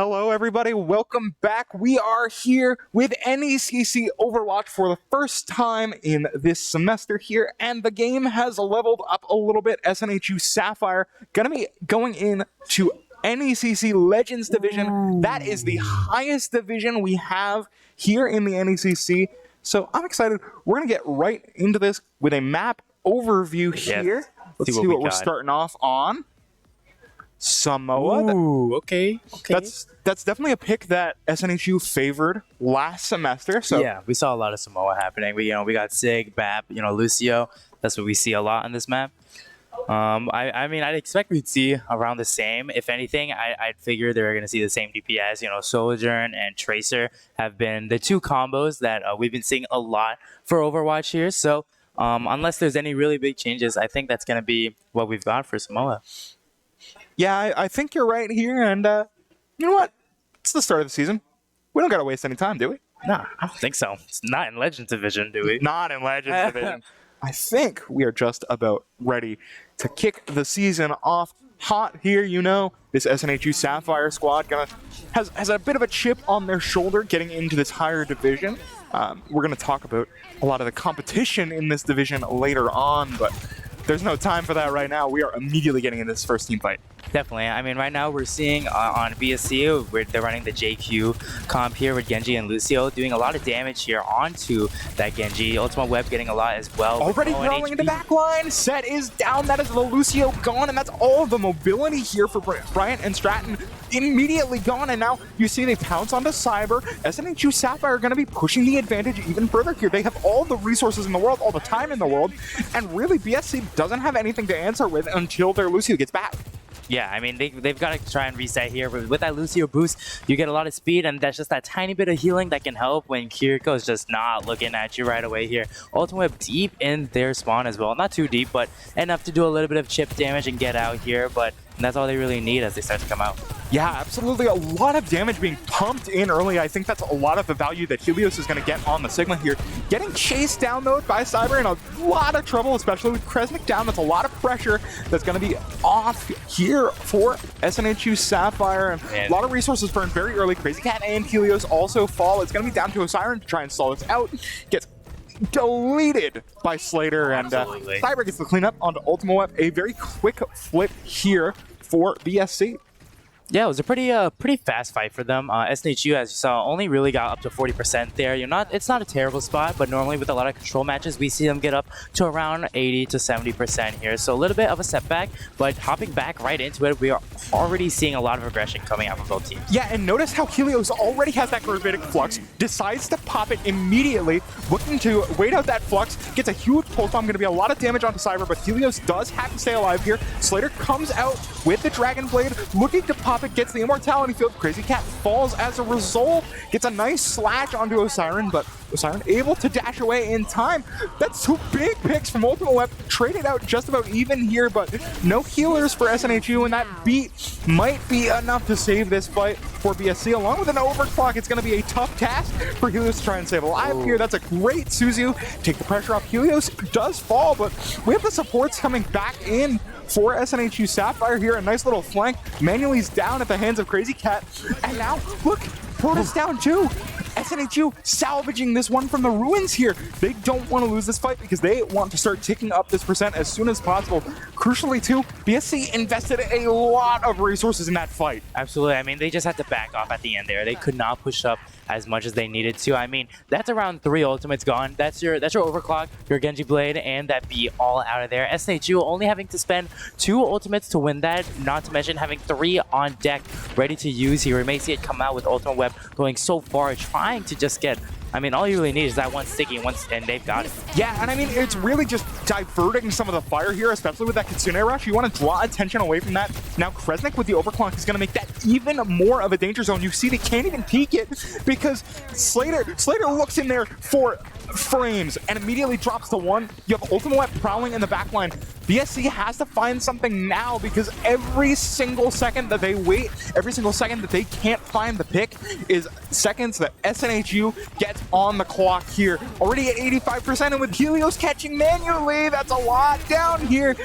Hello everybody, welcome back. We are here with NECC Overwatch for the first time in this semester here, and the game has leveled up a little bit. SNHU Sapphire gonna be going into NECC Legends Division. That is the highest division we have here in the NECC, so I'm excited. We're gonna get right into this with a map overview here. Let's see what we're starting off on. Samoa. Ooh, okay. That's definitely a pick that SNHU favored last semester. So yeah, we saw a lot of Samoa happening. We got Sig, Bap, Lucio. That's what we see a lot on this map. I mean, I'd expect we'd see around the same. If anything, I'd figure they're going to see the same DPS. Sojourn and Tracer have been the two combos that we've been seeing a lot for Overwatch here. So unless there's any really big changes, I think that's going to be what we've got for Samoa. Yeah, I think you're right here, and you know what? It's the start of the season. We don't gotta waste any time, do we? Nah, I don't think so. It's not in Legends Division, do we? Not in Legends Division. I think we are just about ready to kick the season off hot here. This SNHU Sapphire squad has a bit of a chip on their shoulder getting into this higher division. We're gonna talk about a lot of the competition in this division later on, but there's no time for that right now. We are immediately getting into this first team fight. Definitely. I mean, right now we're seeing on BSC, where they're running the JQ comp here with Genji and Lucio, doing a lot of damage here onto that Genji. Ultimate Web getting a lot as well. Already throwing into backline. Set is down. That is the Lucio gone, and that's all of the mobility here for Bryant and Stratton. Immediately gone, and now you see they pounce onto Cyber. SNHU Sapphire are going to be pushing the advantage even further here. They have all the resources in the world, all the time in the world, and really BSC doesn't have anything to answer with until their Lucio gets back. Yeah, I mean, they've got to try and reset here. But with that Lucio boost, you get a lot of speed, and that's just that tiny bit of healing that can help when Kiriko is just not looking at you right away here. Ultimate deep in their spawn as well. Not too deep, but enough to do a little bit of chip damage and get out here. But that's all they really need as they start to come out. Yeah, absolutely. A lot of damage being pumped in early. I think that's a lot of the value that Helios is going to get on the Sigma here. Getting chased down, though, by Cyber in a lot of trouble, especially with Kresnik down. That's a lot of pressure that's going to be off here for SNHU Sapphire. And a lot of resources burned very early. Crazy Cat and Helios also fall. It's going to be down to Osiren to try and stall this out. Gets deleted by Slater, and Cyber gets the cleanup onto Ultimate Web. A very quick flip here for BSC. Yeah, it was a pretty fast fight for them. SNHU, as you saw, only really got up to 40% there. It's not a terrible spot, but normally with a lot of control matches, we see them get up to around 80 to 70% here. So a little bit of a setback, but hopping back right into it, we are already seeing a lot of aggression coming out from both teams. Yeah, and notice how Helios already has that gravitic flux, decides to pop it immediately, looking to wait out that flux, gets a huge pulse bomb, going to be a lot of damage onto Cyber, but Helios does have to stay alive here. Slater comes out with the Dragon Blade, looking to pop it, gets the immortality field. Crazy Cat falls as a result, gets a nice slash onto Osiren, but Osiren able to dash away in time. That's two big picks from Ultimate Web, traded out just about even here, but no healers for SNHU, and that beat might be enough to save this fight for BSC. Along with an overclock, it's going to be a tough task for Helios to try and save alive here. That's a great Suzu. Take the pressure off. Helios does fall, but we have the supports coming back in for SNHU Sapphire here. A nice little flank. Manuel's down at the hands of Crazy Cat. And now, look, Protoss down too. SNHU salvaging this one from the ruins here. They don't want to lose this fight because they want to start ticking up this percent as soon as possible. Crucially too, BSC invested a lot of resources in that fight. Absolutely. I mean, they just had to back off at the end there. They could not push up as much as they needed to. I mean, that's around 3 ultimates gone. That's your overclock, your Genji Blade, and that beat all out of there. SNHU only having to spend 2 ultimates to win that, not to mention having 3 on deck ready to use here. We may see it come out with Ultimate Web going so far, trying to just get, I mean, all you really need is that one sticky and they've got it. Yeah, and I mean, it's really just diverting some of the fire here, especially with that Kitsune Rush. You want to draw attention away from that. Now, Kresnik with the overclock is going to make that even more of a danger zone. You see they can't even peek it because Slater looks in there for frames and immediately drops to 1. You have Ultimate Web prowling in the backline. BSC has to find something now because every single second that they wait, every single second that they can't find the pick is seconds that SNHU gets on the clock here. Already at 85%, and with Helios catching manually, that's a lot down here.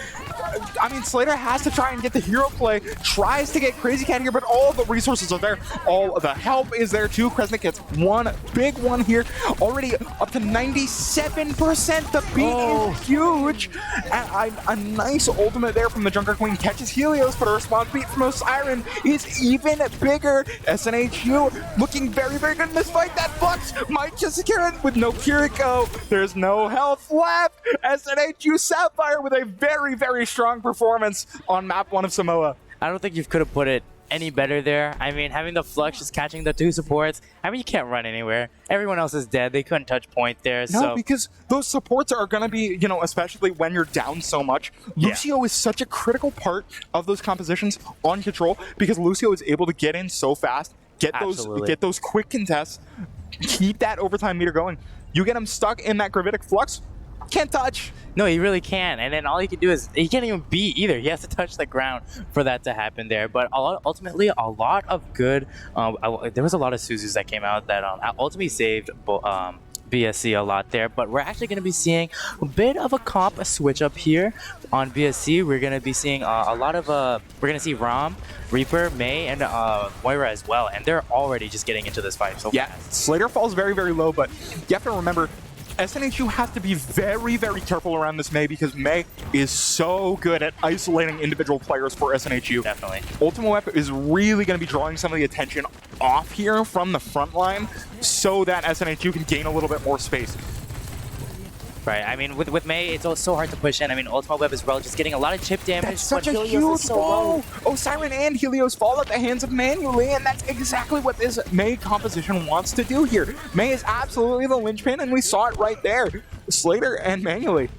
I mean, Slater has to try and get the hero play, tries to get Crazy Cat here, but all the resources are there. All the help is there too. Kresnik gets one big one here, already up to 97%. The beat is huge. And a nice ultimate there from the Junker Queen catches Helios, but a response beat from Osiren is even bigger. SNHU looking very, very good in this fight. That Flux might just secure it with no Kiriko. There's no health left. SNHU Sapphire with a very, very strong performance on map 1 of Samoa. I don't think you could have put it any better there. I mean, having the Flux just catching the 2 supports, I mean, you can't run anywhere. Everyone else is dead. They couldn't touch point there. No, so because those supports are going to be, you know, especially when you're down so much. Lucio is such a critical part of those compositions on control because Lucio is able to get in so fast, get those quick contests, keep that overtime meter going. You get him stuck in that gravitic flux, can't touch. No, he really can. And then all he can do is, he can't even beat either. He has to touch the ground for that to happen there. But ultimately, a lot of good, there was a lot of Suzus that came out that ultimately saved BSC a lot there. But we're actually going to be seeing a bit of a comp switch up here on BSC. We're going to be seeing a lot of, we're going to see Rom, Reaper, May, and Moira as well. And they're already just getting into this fight so fast. Slater falls very, very low, but you have to remember, SNHU has to be very, very careful around this May because May is so good at isolating individual players for SNHU. Definitely. Ultimate Web is really going to be drawing some of the attention off here from the front line so that SNHU can gain a little bit more space. Right, I mean, with May, it's also so hard to push in. I mean, Ultimate Web as well, just getting a lot of chip damage. That's such a huge blow! Osiren and Helios fall at the hands of Manually, and that's exactly what this May composition wants to do here. May is absolutely the linchpin, and we saw it right there. Slater and Manually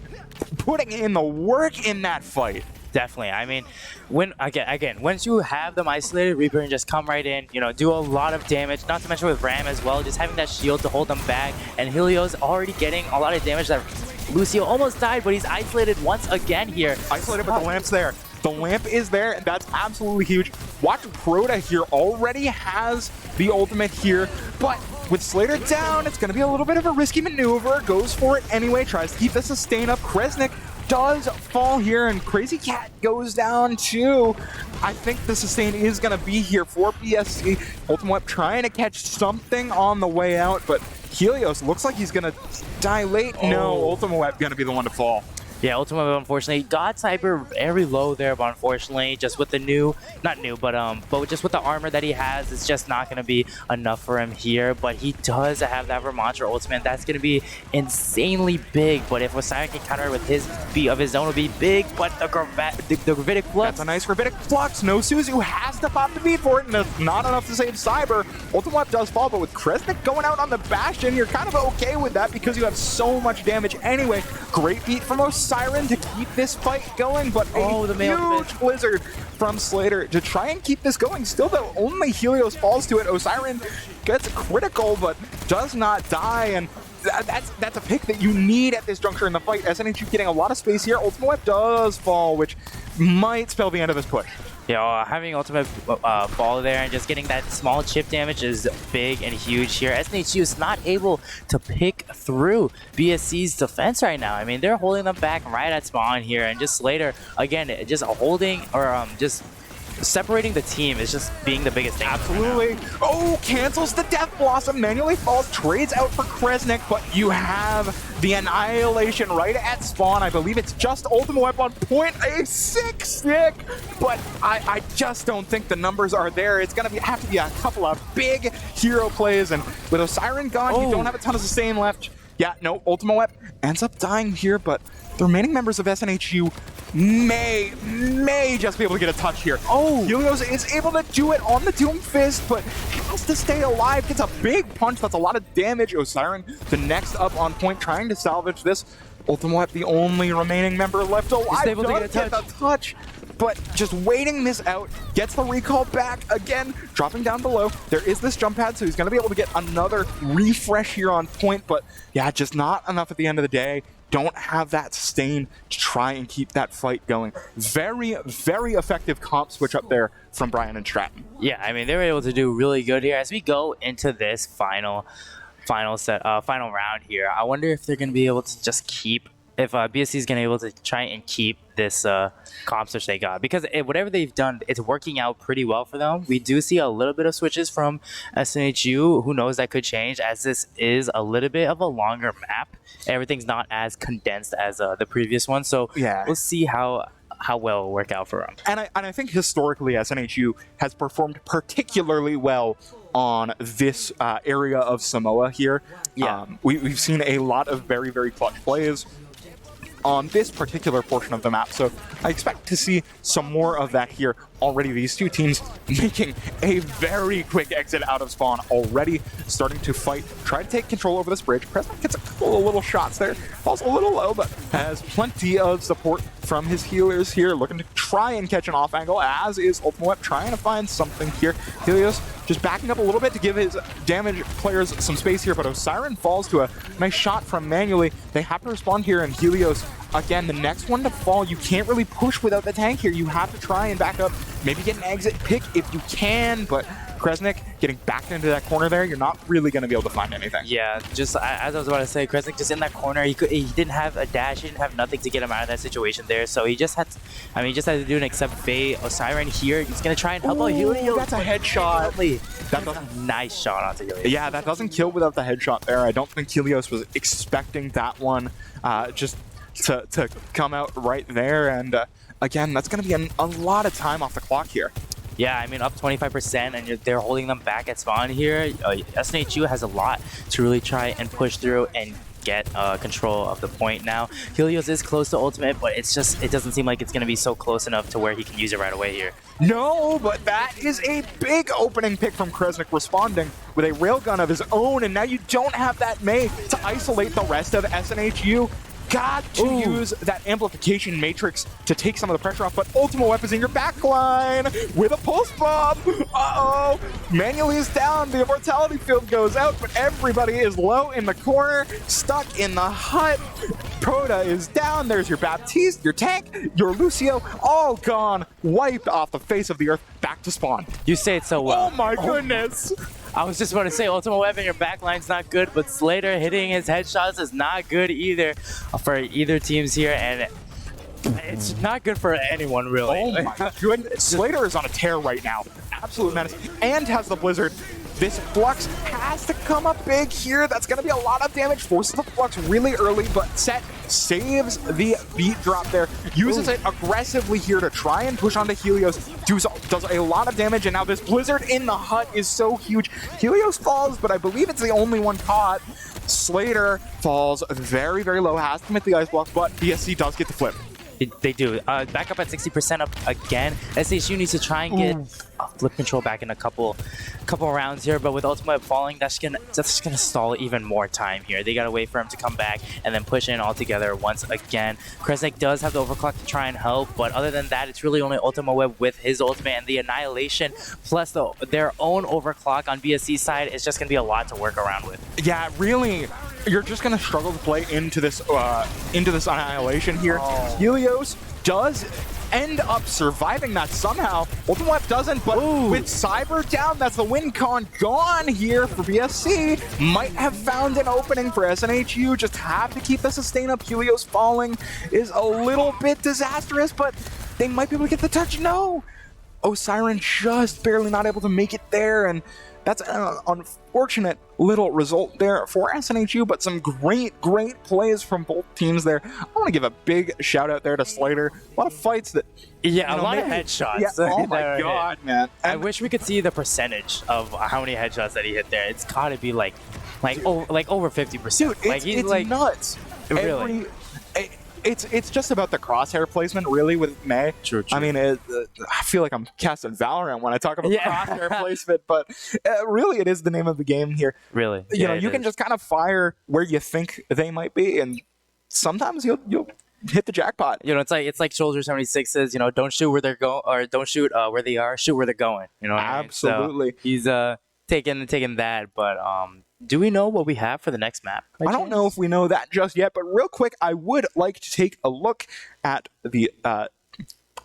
putting in the work in that fight. Definitely. I mean, when again, once you have them isolated, Reaper can just come right in, you know, do a lot of damage. Not to mention with Ram as well, just having that shield to hold them back. And Helios already getting a lot of damage. That Lucio almost died, but he's isolated once again here. Isolated, but the lamp's there. The lamp is there, and that's absolutely huge. Watch Crota here already has the ultimate here, but with Slater down, it's going to be a little bit of a risky maneuver. Goes for it anyway, tries to keep the sustain up. Kresnik does fall here, and Crazy Cat goes down too. I think the sustain is going to be here for BSC. Ultimate Web trying to catch something on the way out, but Helios looks like he's going to die late. No, Ultimate Web going to be the one to fall. Yeah, Ultimate Web unfortunately got Cyber very low there, but unfortunately, just with the but just with the armor that he has, it's just not going to be enough for him here. But he does have that Vermonter ultimate. That's going to be insanely big. But if Osiren can counter with his beat of his own, will be big. But the Gravitic Flux. That's a nice Gravitic Flux. No Suzu has to pop the beat for it, and it's not enough to save Cyber. Ultimate Web does fall, but with Kresnik going out on the Bastion, you're kind of okay with that because you have so much damage anyway. Great beat from Osiren to keep this fight going, but a huge blizzard from Slater to try and keep this going. Still, though, only Helios falls to it. Osiren gets critical, but does not die, and that's a pick that you need at this juncture in the fight. SNHU getting a lot of space here. Ultimate Web does fall, which might spell the end of this push. Yeah, having Ultimate fall there and just getting that small chip damage is big and huge here. SNHU is not able to pick through BSC's defense right now. I mean, they're holding them back right at spawn here, and just Slater, again, just holding or just separating the team is just being the biggest thing. Absolutely. Oh, cancels the Death Blossom. Manually falls, trades out for Kresnik, but you have the Annihilation right at spawn. I believe it's just Ultimate Web on point. A 6-stick, but I just don't think the numbers are there. It's going to have to be a couple of big hero plays, and with Osiren gone, you don't have a ton of sustain left. Yeah, no, Ultimate Web ends up dying here, but the remaining members of SNHU may just be able to get a touch here. Helios is able to do it on the Doom Fist, but has to stay alive. Gets a big punch. That's a lot of damage. Osiren, the next up on point, trying to salvage this. Ultimate Web, the only remaining member left alive, able to get the touch, but just waiting this out. Gets the recall back again, dropping down below. There is this jump pad, so he's going to be able to get another refresh here on point, but yeah, just not enough at the end of the day. Don't have that sustain to try and keep that fight going. Very, very effective comp switch up there from Bryant and Stratton. Yeah, I mean, they were able to do really good here. As we go into this final round here, I wonder if they're going to be able to just keep if BSC is going to be able to try and keep this comp switch they got, because whatever they've done, it's working out pretty well for them. We do see a little bit of switches from SNHU. Who knows, that could change, as this is a little bit of a longer map. Everything's not as condensed as the previous one, so Yeah. we'll see how well it'll work out for them. And I think historically SNHU has performed particularly well on this area of Samoa here. Yeah. We've seen a lot of very, very clutch plays on this particular portion of the map, so I expect to see some more of that here. Already these two teams making a very quick exit out of spawn, already starting to fight, try to take control over this bridge. Kresnik gets a couple of little shots there, falls a little low, but has plenty of support from his healers here, looking to try and catch an off angle, as is Ultimate trying to find something here. Helios just backing up a little bit to give his damage players some space here, but Osiren falls to a nice shot from Manually. They have to respond here, and Helios, again, the next one to fall. You can't really push without the tank here. You have to try and back up, maybe get an exit pick if you can, but Kresnik getting back into that corner there, you're not really going to be able to find anything. Yeah, just as I was about to say, Kresnik just in that corner, he didn't have a dash, he didn't have nothing to get him out of that situation there, so he just had to, he just had to do an accept fate. Osiren here, he's going to try and help out Helios. That's a headshot. That's a nice shot onto Helios. Yeah, that doesn't kill without the headshot there. I don't think Helios was expecting that one just to come out right there, and again, that's going to be a lot of time off the clock here. Yeah, I mean, up 25%, and they're holding them back at spawn here. SNHU has a lot to really try and push through and get control of the point now. Helios is close to ultimate, but it doesn't seem like it's going to be so close enough to where he can use it right away here. No, but that is a big opening pick from Kresnik, responding with a railgun of his own, and now you don't have that Mei to isolate the rest of SNHU. Got to use that amplification matrix to take some of the pressure off, but Ultimate Weapon is in your backline with a pulse bomb. Uh-oh. Manually is down. The immortality field goes out, but everybody is low in the corner, stuck in the hut. Proda is down. There's your Baptiste, your tank, your Lucio, all gone, wiped off the face of the earth, back to spawn. You say it so well. Oh my goodness. I was just about to say, Ultimate Weapon, your backline's not good, but Slater hitting his headshots is not good either for either teams here, and it's not good for anyone, really. Oh my goodness. Slater is on a tear right now. Absolute menace. And has the Blizzard. This Flux has to come up big here. That's going to be a lot of damage. Forces the Flux really early, but Set saves the beat drop there. Uses it aggressively here to try and push onto Helios. Does a lot of damage, and now this Blizzard in the hut is so huge. Helios falls, but I believe it's the only one caught. Slater falls very, very low. Has to commit the ice block, but BSC does get the flip. They do. Back up at 60% up again. SHU needs to try and get flip control back in a couple rounds here, but with Ultimate falling, that's gonna stall even more time here. They gotta wait for him to come back and then push in all together once again. Kresnik does have the overclock to try and help, but other than that, it's really only Ultimate Web with his ultimate, and the Annihilation plus their own overclock on BSC side is just gonna be a lot to work around with. Yeah, really, you're just gonna struggle to play into this Annihilation here. Helios does end up surviving that somehow. Ultimate Web doesn't, but with Cyber down, that's the win con gone here for BSC. Might have found an opening for SNHU, just have to keep the sustain up. Helios falling is a little bit disastrous, but they might be able to get the touch. No! Osiren just barely not able to make it there, and that's an unfortunate little result there for SNHU, but some great plays from both teams there. I want to give a big shout out there to Slater. A lot of fights that... Yeah, a lot of headshots. Yeah, oh my god, man. I wish we could see the percentage of how many headshots that he hit there. It's got to be like over 50%. Dude, it's nuts. Really. It's just about the crosshair placement, really, with Mei. True. I mean, I feel like I'm casting Valorant when I talk about crosshair placement, but really, it is the name of the game here. Really, you know, you can just kind of fire where you think they might be, and sometimes you'll hit the jackpot. You know, it's like Soldier 76 says, you know, don't shoot where they're going, or don't shoot where they are, shoot where they're going. You know what Absolutely. I mean? So he's taking that, but do we know what we have for the next map? I don't know if we know that just yet, but real quick, I would like to take a look at the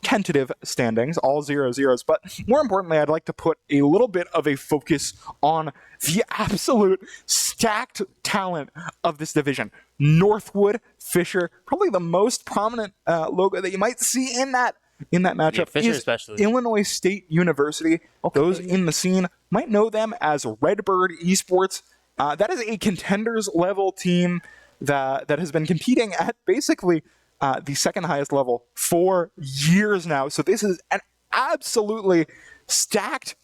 tentative standings, all 0-0s. But more importantly, I'd like to put a little bit of a focus on the absolute stacked talent of this division. Northwood, Fisher, probably the most prominent logo that you might see in that matchup Fisher is especially. Illinois State University. Okay. Those in the scene might know them as Redbird Esports. That is a contenders level team that has been competing at basically the second highest level for years now. So this is an absolutely stacked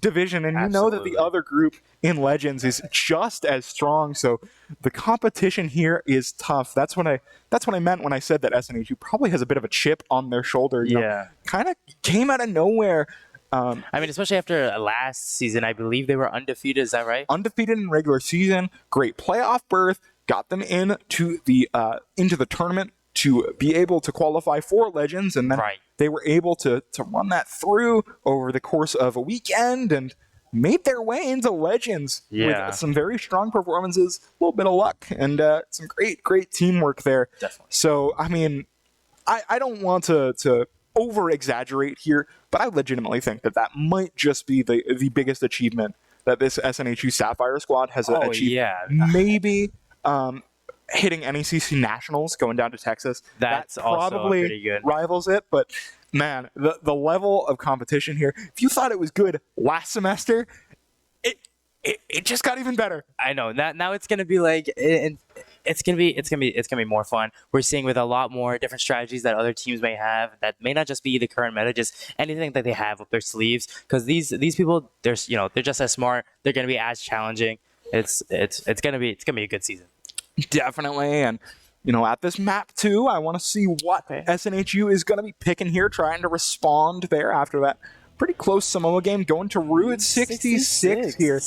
division, and you know that the other group in Legends is just as strong. So the competition here is tough. That's what I meant when I said that SNHU probably has a bit of a chip on their shoulder. You know, kind of came out of nowhere. I mean, especially after last season, I believe they were undefeated. Is that right? Undefeated in regular season, great playoff berth, got them into the tournament to be able to qualify for Legends, and then they were able to run that through over the course of a weekend and made their way into Legends with some very strong performances, a little bit of luck, and some great teamwork there. Definitely. So, I mean, I don't want to over-exaggerate here, but I legitimately think that might just be the biggest achievement that this SNHU Sapphire squad has achieved. Maybe hitting NECC Nationals, going down to Texas. That's that also probably pretty good. Rivals it, but man, the level of competition here, if you thought it was good last semester, it just got even better. I know. Now it's gonna be like it's gonna be more fun. We're seeing with a lot more different strategies that other teams may have that may not just be the current meta, just anything that they have up their sleeves. Because these people, they're just as smart. They're gonna be as challenging. It's gonna be a good season. Definitely. And at this map too, I want to see what SNHU is gonna be picking here, trying to respond there after that pretty close Samoa game, going to Route 66 here.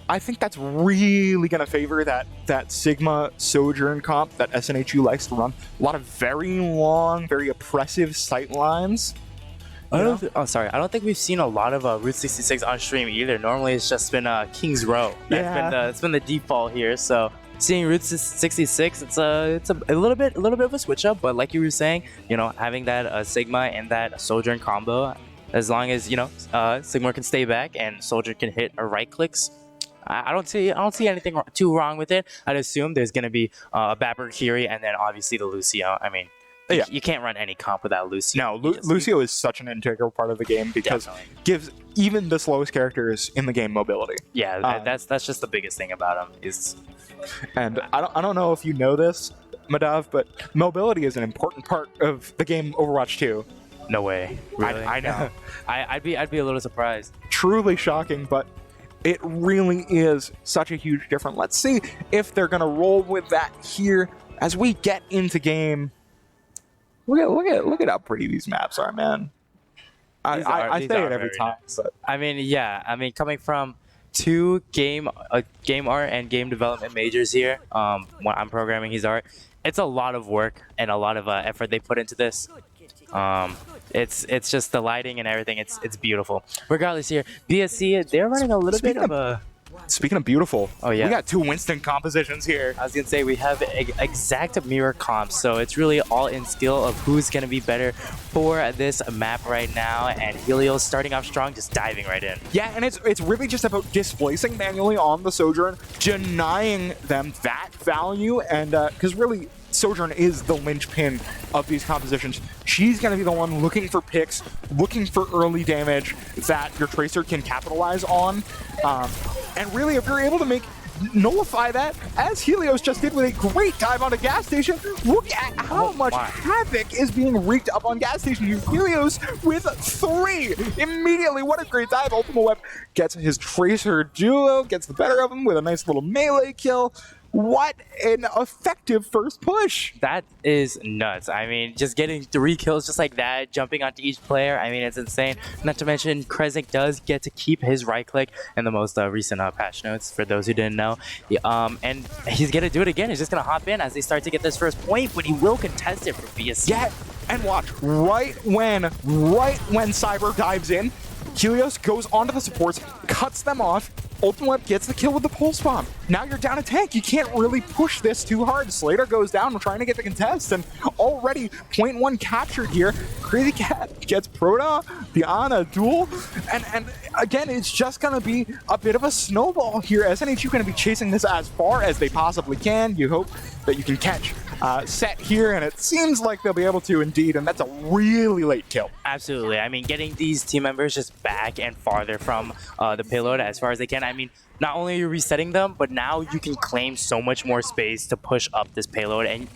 I think that's really going to favor that Sigma Sojourn comp that SNHU likes to run. A lot of very long, very oppressive sight lines. I don't think we've seen a lot of Route 66 on stream either. Normally it's just been King's Row. It's been the default here. So seeing Route 66, it's a little bit of a switch up. But like you were saying, having that Sigma and that Sojourn combo, as long as Sigma can stay back and Soldier can hit right clicks, I don't see anything too wrong with it. I'd assume there's gonna be a Bapper Kiri and then obviously the Lucio. I mean, you can't run any comp without Lucio. No, Lucio is such an integral part of the game because it gives even the slowest characters in the game mobility. Yeah, that's just the biggest thing about him is. And I don't know if you know this, Madav, but mobility is an important part of the game Overwatch 2. No way. Really? I know. I'd be a little surprised. Truly shocking, but it really is such a huge difference. Let's see if they're gonna roll with that here as we get into game. Look at how pretty these maps are, man. I say it every time. Nice. But. I mean, coming from two game art and game development majors here, when I'm programming his art, it's a lot of work and a lot of effort they put into this. It's just the lighting and everything. It's beautiful. Regardless, here BSC, they're running a little bit of a. Speaking of beautiful, we got two Winston compositions here. I was gonna say we have exact mirror comps, so it's really all in skill of who's gonna be better for this map right now. And Helios starting off strong, just diving right in. Yeah, and it's really just about displacing manually on the Sojourn, denying them that value, and because really. Sojourn is the linchpin of these compositions. She's going to be the one looking for picks, looking for early damage that your Tracer can capitalize on. And really, if you're able to nullify that, as Helios just did with a great dive on a gas station, look at how much havoc is being wreaked up on gas station. Helios with 3 immediately. What a great dive. Ultimate Web gets his Tracer duo, gets the better of him with a nice little melee kill. What an effective first push. That is nuts. I mean, just getting 3 kills just like that, jumping onto each player. I mean, it's insane. Not to mention, Kresnik does get to keep his right click in the most recent patch notes, for those who didn't know. And he's going to do it again. He's just going to hop in as they start to get this first point, but he will contest it for BSC. Yeah, and watch, right when Cyber dives in, Helios goes onto the supports, cuts them off, Ultimate Web gets the kill with the pulse bomb. Now you're down a tank. You can't really push this too hard. Slater goes down trying to get the contest, and already 0.1 captured here. Crazy Cat gets Proto, the Ana duel, and again, it's just gonna be a bit of a snowball here. SNHU gonna be chasing this as far as they possibly can. You hope that you can catch Set here, and it seems like they'll be able to indeed, and that's a really late kill. Absolutely. I mean, getting these team members just back and farther from the payload as far as they can. I mean, not only are you resetting them, but now you can claim so much more space to push up this payload. And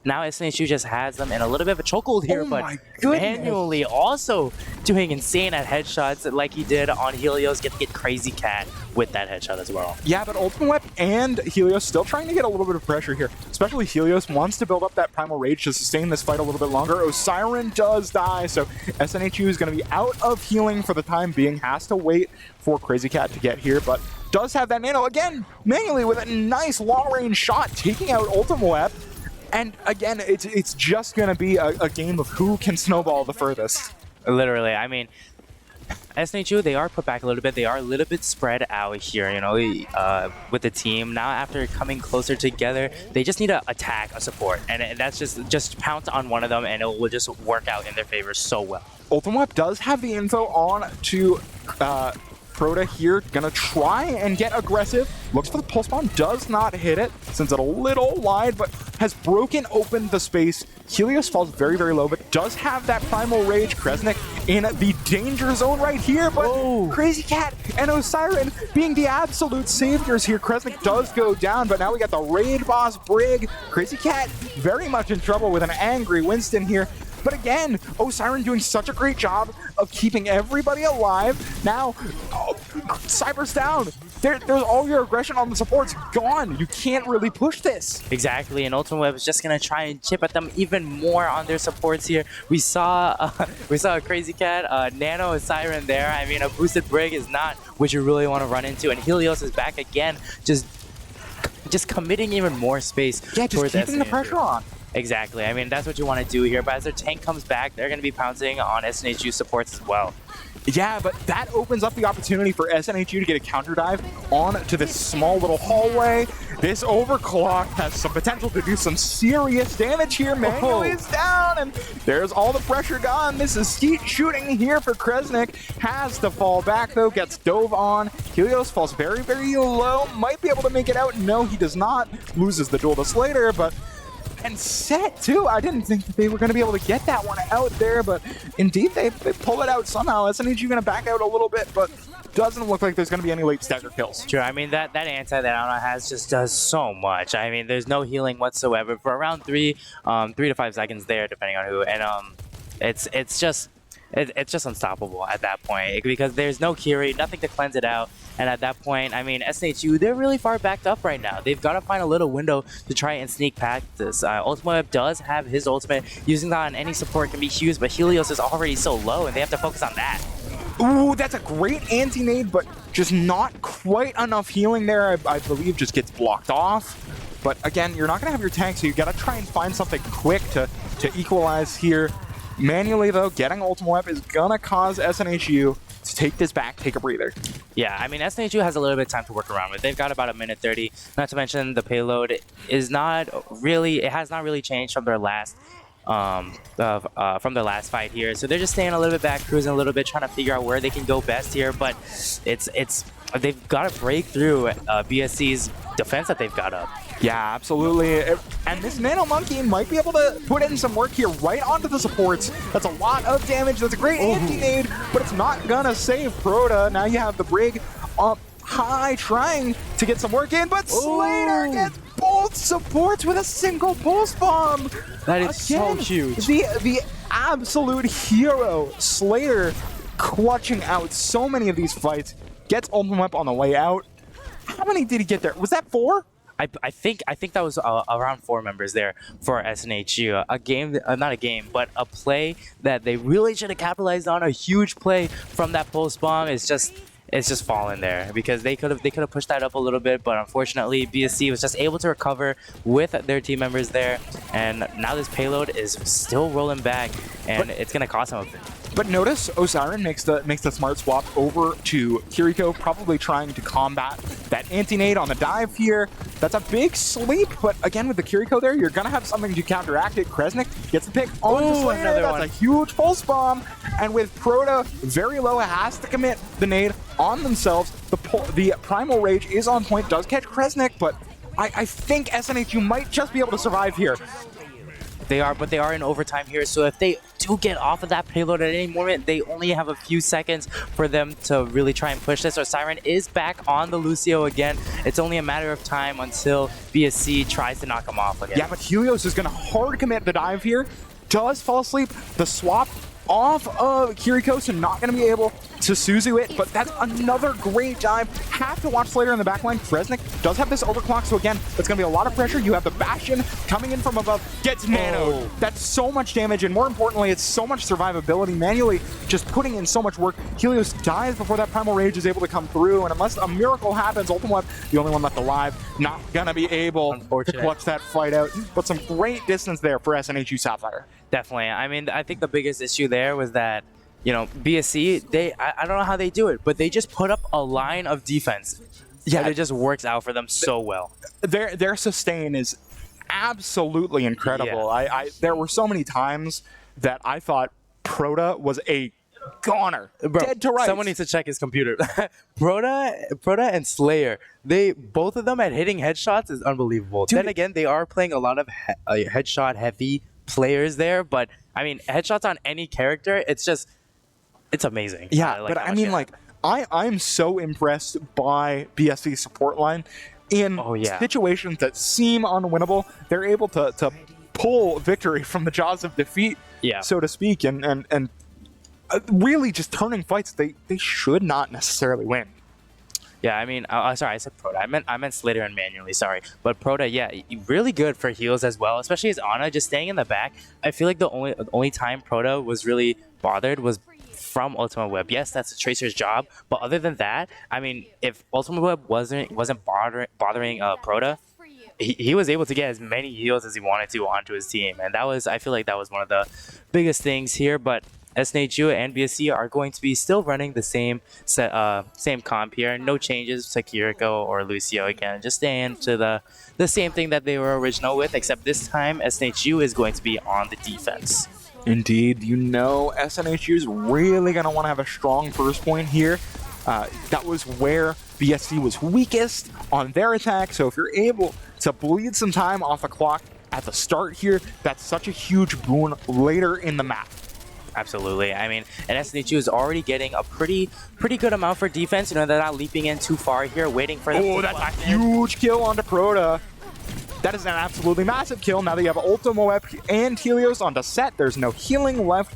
now SNHU just has them in a little bit of a chokehold here, but manually also doing insane at headshots like he did on Helios. Get Crazy Cat with that headshot as well. Yeah, but Ultimate Web and Helios still trying to get a little bit of pressure here. Especially Helios wants to build up that Primal Rage to sustain this fight a little bit longer. Osiren does die, so SNHU is going to be out of healing for the time being. Has to wait for Crazy Cat to get here, but does have that nano again, manually with a nice long-range shot, taking out Ultimate Web. And again, it's just going to be a game of who can snowball the furthest. Literally, I mean, SNHU, they are put back a little bit. They are a little bit spread out here, you know, with the team. Now, after coming closer together, they just need to attack a support. And that's just pounce on one of them, and it will just work out in their favor so well. Ultimate Web does have the info on to Proto here, gonna try and get aggressive. Looks for the pulse bomb, does not hit it, sends it a little wide, but has broken open the space. Helios falls very, very low, but does have that Primal Rage. Kresnik in the danger zone right here, but Crazy Cat and Osiren being the absolute saviors here. Kresnik does go down, but now we got the raid boss Brig. Crazy Cat very much in trouble with an angry Winston here. But again, Osiren doing such a great job of keeping everybody alive. Now, Cyber's down. There's all your aggression on the supports gone. You can't really push this. Exactly, and Ultimate Web is just gonna try and chip at them even more on their supports here. We saw a Crazy Cat, Nano Osiren there. I mean, a boosted Brig is not what you really want to run into, and Helios is back again, just committing even more space. Yeah, just keeping the pressure on. Exactly. I mean, that's what you want to do here. But as their tank comes back, they're going to be pouncing on SNHU supports as well. Yeah, but that opens up the opportunity for SNHU to get a counter dive onto this small little hallway. This overclock has some potential to do some serious damage here. Manuel is down, and there's all the pressure gone. This is skeet shooting here for Kresnik. Has to fall back, though. Gets dove on. Helios falls very, very low. Might be able to make it out. No, he does not. Loses the duel to Slater, but... And Set, too. I didn't think that they were going to be able to get that one out there, but indeed, they pull it out somehow. SNHU going to back out a little bit, but doesn't look like there's going to be any late stagger kills. True. I mean, that anti that Ana has just does so much. I mean, there's no healing whatsoever for around 3 to 5 seconds there, depending on who. And it's just unstoppable at that point because there's no Kiri, nothing to cleanse it out. And at that point, I mean, SNHU, they're really far backed up right now. They've got to find a little window to try and sneak past this. Ultimate Web does have his ultimate. Using that on any support can be huge, but Helios is already so low, and they have to focus on that. Ooh, that's a great anti-nade, but just not quite enough healing there. I believe just gets blocked off. But again, you're not going to have your tank, so you got to try and find something quick to equalize here. Manually, though, getting Ultimate Web is going to cause SNHU to take this back, take a breather. Yeah, I mean, SNHU has a little bit of time to work around with. They've got about a minute 30. Not to mention the payload is not really, it has not really changed from their last fight here. So they're just staying a little bit back, cruising a little bit, trying to figure out where they can go best here. But they've got to break through BSC's defense that they've got up. Yeah, absolutely. And this Nano Monkey might be able to put in some work here right onto the supports. That's a lot of damage. That's a great anti-nade, but it's not gonna save Proto. Now you have the Brig up high trying to get some work in, but Slater gets both supports with a single pulse bomb. That is so huge. The absolute hero, Slater, clutching out so many of these fights. Gets Ultimate Web on the way out. How many did he get there? Was that 4? I think that was around 4 members there for SNHU. A game, not a game, but a play that they really should have capitalized on. A huge play from that pulse bomb. It's just fallen there because they could have pushed that up a little bit, but unfortunately BSC was just able to recover with their team members there, and now this payload is still rolling back, and it's gonna cost them a bit. But notice Osiren makes the smart swap over to Kiriko, probably trying to combat that anti-nade on the dive here. That's a big sleep, but again, with the Kiriko there, you're going to have something to counteract it. Kresnik gets the pick on Slayer. That's a huge pulse bomb. And with Proto very low, has to commit the nade on themselves. The Primal Rage is on point, does catch Kresnik, but I think SNHU might just be able to survive here. But they are in overtime here, so if they do get off of that payload at any moment, they only have a few seconds for them to really try and push this. Osiren is back on the Lucio again. It's only a matter of time until BSC tries to knock him off again. Yeah, but Helios is going to hard commit the dive here. Does fall asleep. The swap off of Kiriko, so not going to be able to Suzu it, but that's another great dive. Have to watch Slater in the backline. Kresnik does have this overclock, so again, it's going to be a lot of pressure. You have the Bastion coming in from above, gets nanoed. That's so much damage, and more importantly, it's so much survivability. Manually just putting in so much work. Helios dies before that Primal Rage is able to come through, and unless a miracle happens, Ultimate, the only one left alive, not going to be able to clutch that fight out. But some great distance there for SNHU Sapphire. Definitely. I mean, I think the biggest issue there was that, you know, BSC, I don't know how they do it, but they just put up a line of defense. Yeah, and it just works out for them so well. Their sustain is absolutely incredible. Yeah. There were so many times that I thought Proto was a goner. Bro, dead to rights. Someone needs to check his computer. Proto and Slayer, both of them at hitting headshots is unbelievable. Dude, then again, they are playing a lot of headshot heavy players there, but I mean, headshots on any character, it's amazing. Yeah, but I mean, like, I'm so impressed by BSC's support line in situations that seem unwinnable. They're able to pull victory from the jaws of defeat, so to speak, and really just turning fights they should not necessarily win. Yeah, I mean, sorry, I said Proto. I meant Slater and manually, sorry. But Proto, yeah, really good for heals as well, especially as Ana just staying in the back. I feel like the only time Proto was really bothered was from Ultimate Web. Yes, that's a Tracer's job, but other than that, I mean, if Ultimate Web wasn't bothering Proto, he was able to get as many heals as he wanted to onto his team, and I feel like that was one of the biggest things here. But SNHU and BSC are going to be still running the same comp here. No changes to Kiriko or Lucio again. Just staying to the same thing that they were original with, except this time SNHU is going to be on the defense. Indeed, you know SNHU is really going to want to have a strong first point here. That was where BSC was weakest on their attack, so if you're able to bleed some time off the clock at the start here, that's such a huge boon later in the map. Absolutely. I mean, and SNHU is already getting a pretty good amount for defense. You know, they're not leaping in too far here, waiting for them. Oh, that's a huge kill onto Proto. That is an absolutely massive kill. Now that you have Ultimo and Helios onto set, there's no healing left.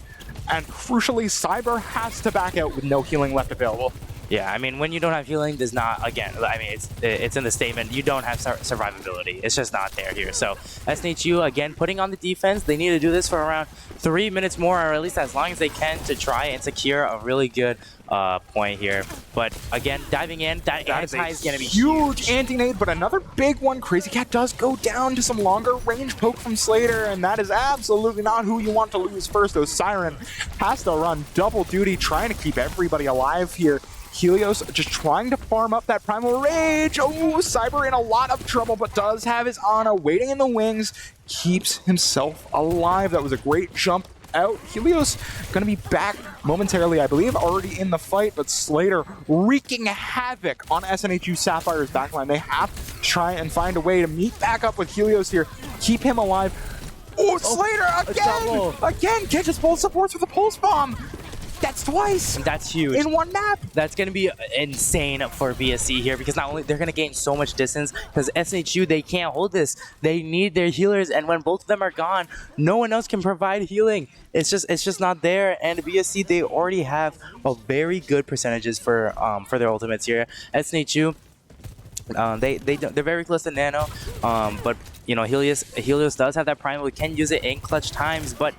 And crucially, Cyber has to back out with no healing left available. Yeah, I mean, when you don't have healing, there's not, again, I mean, it's in the statement, you don't have survivability. It's just not there here. So SNHU, again, putting on the defense. They need to do this for around 3 minutes more, or at least as long as they can, to try and secure a really good point here. But again, diving in, that is going to be huge anti-nade, but another big one. Crazy Cat does go down to some longer range poke from Slater, and that is absolutely not who you want to lose first. Osiren has to run double duty, trying to keep everybody alive here. Helios just trying to farm up that Primal Rage. Oh, Cyber in a lot of trouble, but does have his Ana waiting in the wings. Keeps himself alive. That was a great jump out. Helios going to be back momentarily, I believe, already in the fight, but Slater wreaking havoc on SNHU Sapphire's backline. They have to try and find a way to meet back up with Helios here, keep him alive. Oh, Slater again catches both supports with a pulse bomb. That's twice. That's huge. In one map. That's going to be insane for BSC here, because not only they're going to gain so much distance, because SNHU, they can't hold this. They need their healers, and when both of them are gone, no one else can provide healing. It's just not there. And BSC, they already have a very good percentages for their ultimates here. SNHU, they're very close to Nano, but you know, Helios does have that primal. We can use it in clutch times, but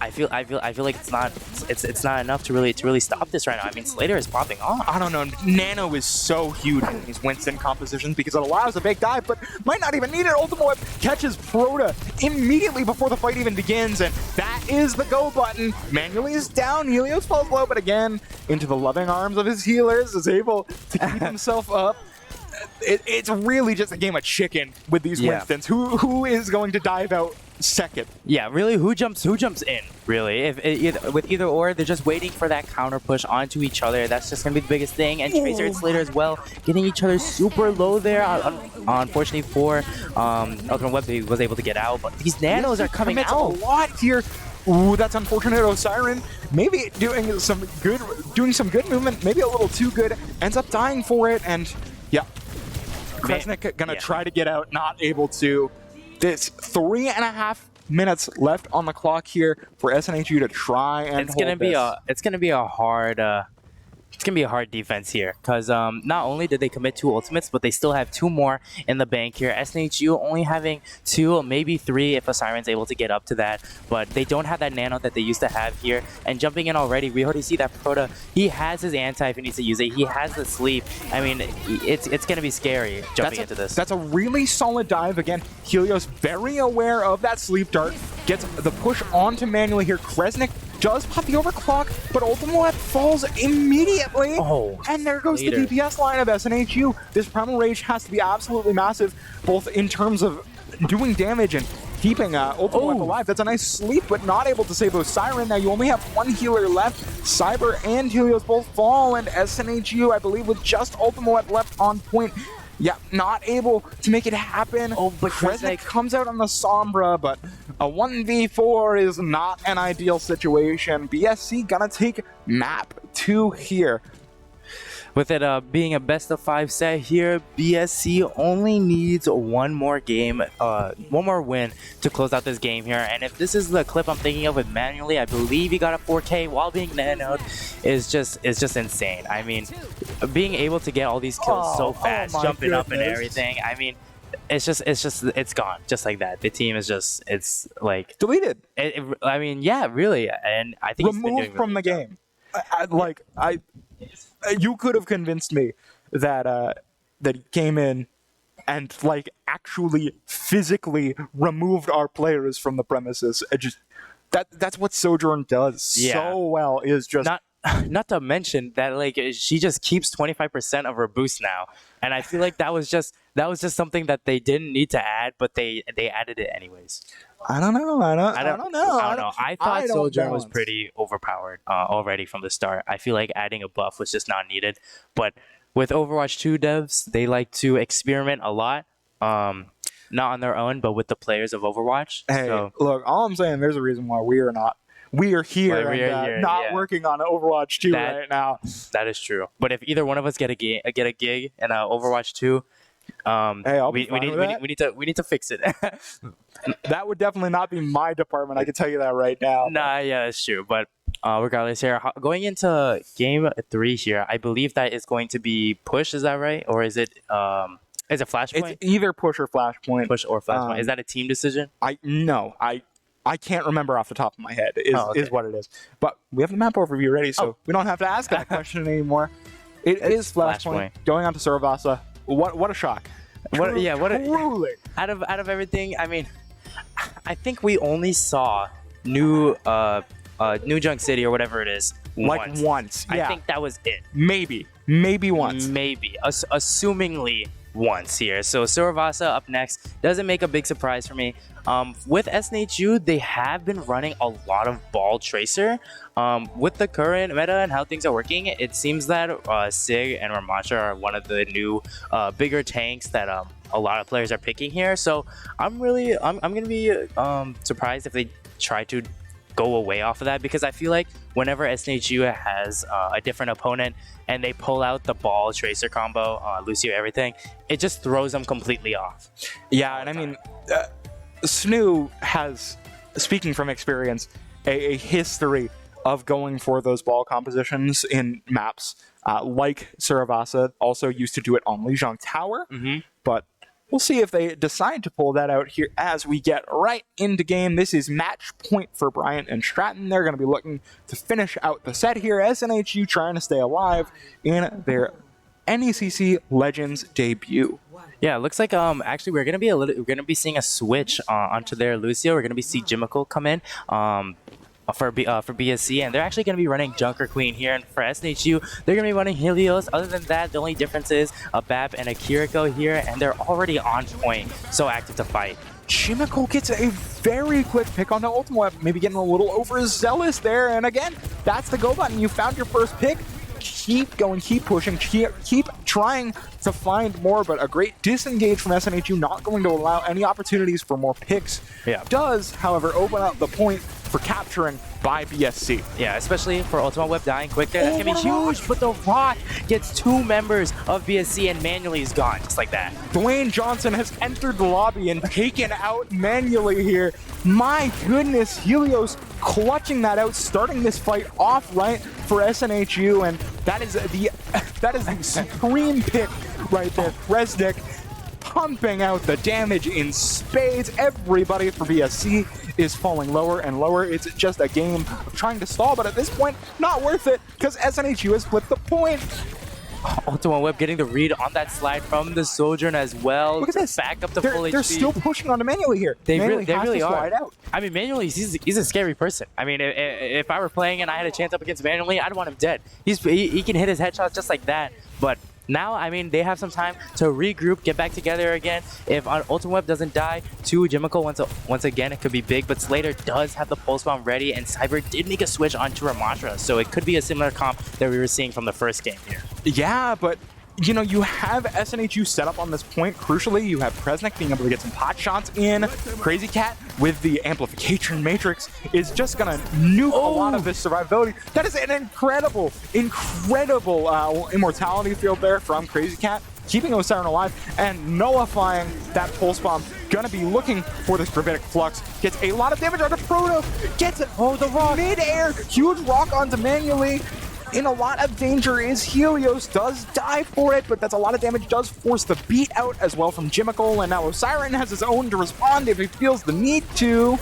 I feel like it's not enough to really stop this right now. I mean, Slater is popping off. I don't know. Nano is so huge in these Winston compositions because it allows a big dive, but might not even need it. Ultimate Whip catches Proto immediately before the fight even begins, and that is the go button. Manually is down. Helios falls low, but again, into the loving arms of his healers, is able to keep himself up. It's really just a game of chicken with these Winstons. Who is going to dive out second? Yeah, really, who jumps in, really? If with either or, they're just waiting for that counter push onto each other. That's just going to be the biggest thing. And Tracer and Slater as well, getting each other super low there. Unfortunately for Ultimate Web, he was able to get out, but these nanos are coming out. A lot here. Ooh, that's unfortunate. Osiren maybe doing some good movement, maybe a little too good, ends up dying for it, and yeah, Kresnik gonna try to get out, not able to. There's 3.5 minutes left on the clock here for SNHU to try and it's gonna be a hard defense here, because not only did they commit 2 ultimates, but they still have 2 more in the bank here. SNHU only having 2, maybe 3 if a Siren's able to get up to that, but they don't have that nano that they used to have here. And jumping in already, we already see that Proto, he has his anti if he needs to use it. He has the sleep. I mean, it's going to be scary jumping into this. That's a really solid dive. Again, Helios very aware of that sleep dart, gets the push onto Manually here. Kresnik does pop the overclock, but Ultimate falls immediately. Oh, and there goes the DPS line of SNHU. This Primal Rage has to be absolutely massive, both in terms of doing damage and keeping Ultimate alive. That's a nice sleep, but not able to save Osiren. Now you only have 1 healer left. Cyber and Helios both fall, and SNHU, I believe, with just Ultimate left on point, yeah, not able to make it happen. Oh, but Kresnik comes out on the Sombra, but a 1v4 is not an ideal situation. BSC gonna take map 2 here. With it being a best of 5 set here, BSC only needs one more game, one more win to close out this game here. And if this is the clip I'm thinking of with Manually, I believe he got a 4K while being nanoed is just insane. I mean, being able to get all these kills so fast, jumping up and everything. I mean, it's gone just like that. The team is just, it's like deleted. I mean, yeah, really. And I think removed from the game. You could have convinced me that that he came in and like actually physically removed our players from the premises. That's what Sojourn does so well, is just not to mention that like she just keeps 25% of her boost now, and I feel like that was just something that they didn't need to add, but they added it anyways. I don't know. I thought Sojourn was pretty overpowered already from the start. I feel like adding a buff was just not needed. But with Overwatch 2 devs, they like to experiment a lot. Not on their own, but with the players of Overwatch. Hey, look, all I'm saying, there's a reason why we are here, not working on Overwatch 2 right now. That is true. But if either one of us get a gig in Overwatch 2, we need to fix it. That would definitely not be my department. I can tell you that right now. Nah, yeah, that's true. But regardless, here going into game 3 here, I believe that is going to be push. Is that right, or is it flashpoint? It's either push or flashpoint. Push or flashpoint. Is that a team decision? I can't remember off the top of my head is what it is. But we have the map overview ready, so we don't have to ask that question anymore. It is flashpoint going on to Saravasa. What a shock! Truly. Out of everything, I mean, I think we only saw New Junk City or whatever it is once. Yeah. I think that was it. Maybe once. Assumingly once here. So Saravasa up next doesn't make a big surprise for me. With SNHU, they have been running a lot of ball tracer. With the current meta and how things are working, it seems that Sig and Ramattra are one of the new bigger tanks that a lot of players are picking here. So I'm gonna be surprised if they try to go away off of that, because I feel like whenever SNHU has a different opponent and they pull out the ball tracer combo, Lucio, everything, it just throws them completely off. Yeah, and I mean, SNHU has, speaking from experience, a history of going for those ball compositions in maps. Like Saravasa also used to do it on Lijiang Tower, but We'll see if they decide to pull that out here as we get right into game. This is match point for Bryant and Stratton. They're going to be looking to finish out the set here. SNHU trying to stay alive in their NECC Legends debut. Yeah, it looks like actually we're gonna be seeing a switch onto their Lucio. We're gonna be seeing Jimical come in for BSC, and they're actually gonna be running Junker Queen here. And for SNHU, they're gonna be running Helios. Other than that, the only difference is a Bap and a Kiriko here, and they're already on point, so active to fight. Jimical gets a very quick pick on the Ultimate Web, maybe getting a little overzealous there. And again, that's the go button. You found your first pick. Keep going, keep pushing, keep trying to find more, but a great disengage from SNHU, not going to allow any opportunities for more picks. Yeah. Does, however, open up the point for capturing by BSC. Yeah, especially for Ultimate Web dying quick there. That's Oh, gonna be huge, but the Rock gets 2 members of BSC and manually is gone, just like that. Dwayne Johnson has entered the lobby and taken out manually here. My goodness, Helios clutching that out, starting this fight off right for SNHU, and that is the supreme pick right there. Resnick pumping out the damage in spades. Everybody for BSC is falling lower and lower. It's just a game of trying to stall, but at this point, not worth it because SNHU has flipped the point. Ultimate Web getting the read on that slide from the Sojourn as well. Look at this. Back up to They're full HP. still pushing on to manually here. They Manually really has to are. slide out. I mean, manually, he's a scary person. I mean, if I were playing and I had a chance up against manually, I'd want him dead. He can hit his headshots just like that. But now, I mean, they have some time to regroup, get back together again. If Ultimate Web doesn't die to Jimical once again, it could be big. But Slater does have the pulse bomb ready, and Cyber did make a switch onto Ramatra, so it could be a similar comp that we were seeing from the first game here. Yeah, but you know, you have SNHU set up on this point. Crucially, you have Presnick being able to get some pot shots in. Crazy Cat with the amplification matrix is just gonna nuke a lot of this survivability. That is an incredible immortality field there from Crazy Cat, keeping Osiren alive and nullifying that pulse bomb. Gonna be looking for this gravitic flux. Gets a lot of damage onto Proto. Gets it. Oh, the rock mid-air. Huge rock onto manually. In a lot of danger is Helios, does die for it, but that's a lot of damage, does force the beat out as well from Jimical, and now Osiren has his own to respond if he feels the need to.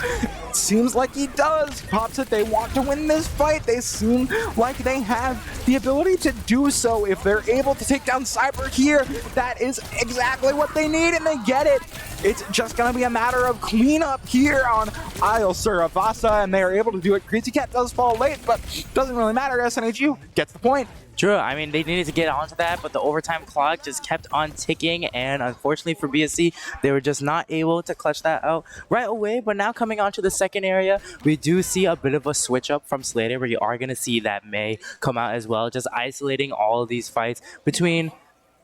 Seems like he does. Pops it, they want to win this fight. They seem like they have the ability to do so. If they're able to take down Cyber here, that is exactly what they need, and they get it. It's just going to be a matter of cleanup here on Isle Suravasa, and they are able to do it. Crazy Cat does fall late, but doesn't really matter. SNHU gets the point. True. I mean, they needed to get onto that, but the overtime clock just kept on ticking, and unfortunately for BSC, they were just not able to clutch that out right away. But now coming on to the second area, we do see a bit of a switch up from Slater, where you are going to see that May come out as well, just isolating all of these fights between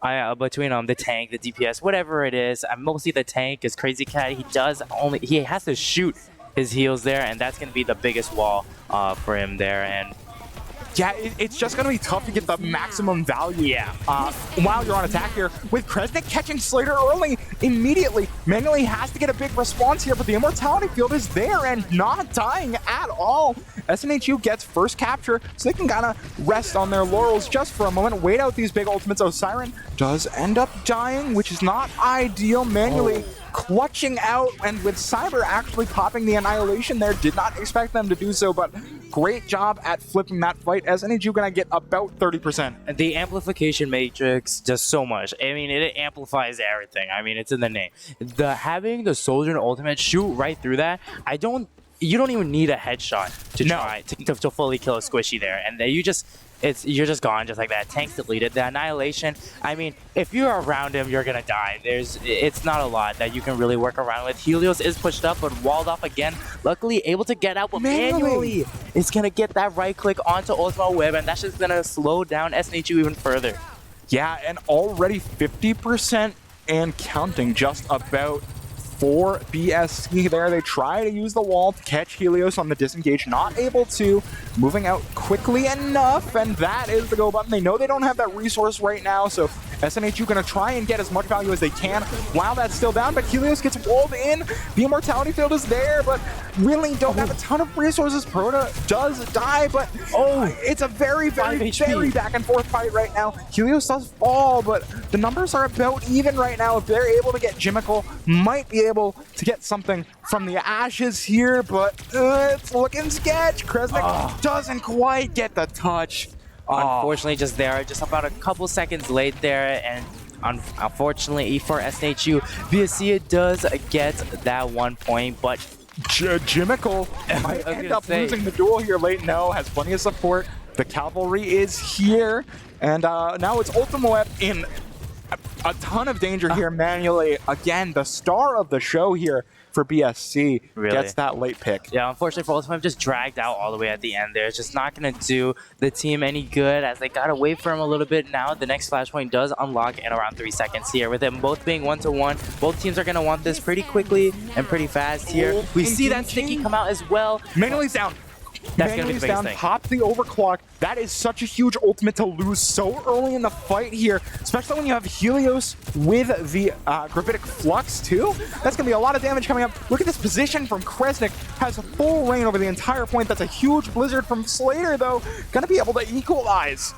the tank, the DPS, whatever it is. Mostly the tank is Crazy Cat. He has to shoot his heals there, and that's going to be the biggest wall for him there. And yeah, it's just going to be tough to get the maximum value while you're on attack here. With Kresnik catching Slater early, immediately, manually has to get a big response here, but the immortality field is there and not dying at all. SNHU gets first capture, so they can kind of rest on their laurels just for a moment, wait out these big ultimates. Osiren does end up dying, which is not ideal. Manually clutching out, and with Cyber actually popping the annihilation there, did not expect them to do so, but great job at flipping that fight. SNHU gonna get about 30%. The amplification matrix does so much. I mean, it amplifies everything. I mean, it's in the name. Having the Soldier ultimate shoot right through that, you don't even need a headshot to try to fully kill a squishy there, and you're just gone just like that. Tank's deleted. The annihilation, I mean, if you're around him, you're gonna die. It's not a lot that you can really work around with. Helios is pushed up but walled off again. Luckily able to get out, but manually it's gonna get that right click onto Ultimate Web, and that's just gonna slow down SNHU even further. Yeah, and already 50% and counting just about for BSC there. They try to use the wall to catch Helios on the disengage, not able to, moving out quickly enough, and that is the go button. They know they don't have that resource right now, so SNHU gonna try and get as much value as they can while that's still down, but Helios gets walled in. The Immortality Field is there, but really don't have a ton of resources. Proto does die, but it's a very back and forth fight right now. Helios does fall, but the numbers are about even right now. If they're able to get Jimmical, might be able to get something from the ashes here, but it's looking sketch. Kresnik doesn't quite get the touch. Unfortunately, just about a couple seconds late there, and unfortunately for SNHU, BSC does get that 1 point, but Jimmical might end up losing the duel here. Late No has plenty of support. The cavalry is here, and now it's Ultimate in a ton of danger here manually. Again, the star of the show here for BSC gets that late pick. Yeah, unfortunately for Ultimate, just dragged out all the way at the end there. It's just not going to do the team any good as they got to wait for him a little bit now. The next flashpoint does unlock in around 3 seconds here. With them both being 1-1, both teams are going to want this pretty quickly and pretty fast here. We see that Sticky come out as well. Manuel's down. That's going to be the biggest thing. Pop the overclock. That is such a huge ultimate to lose so early in the fight here, especially when you have Helios with the Gravitic Flux too. That's going to be a lot of damage coming up. Look at this position from Kresnik. Has full reign over the entire point. That's a huge blizzard from Slater though. Going to be able to equalize.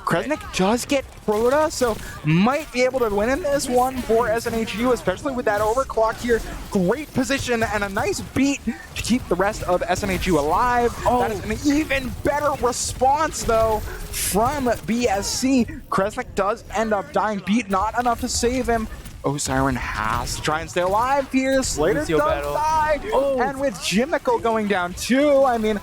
Kresnik does get Proto, so might be able to win in this one for SNHU, especially with that overclock here. Great position and a nice beat to keep the rest of SNHU alive. That is an even better response, though, from BSC. Kresnik does end up dying. Beat not enough to save him. Siren has to try and stay alive here. Slater does die. And with Jimmical going down, too, I mean,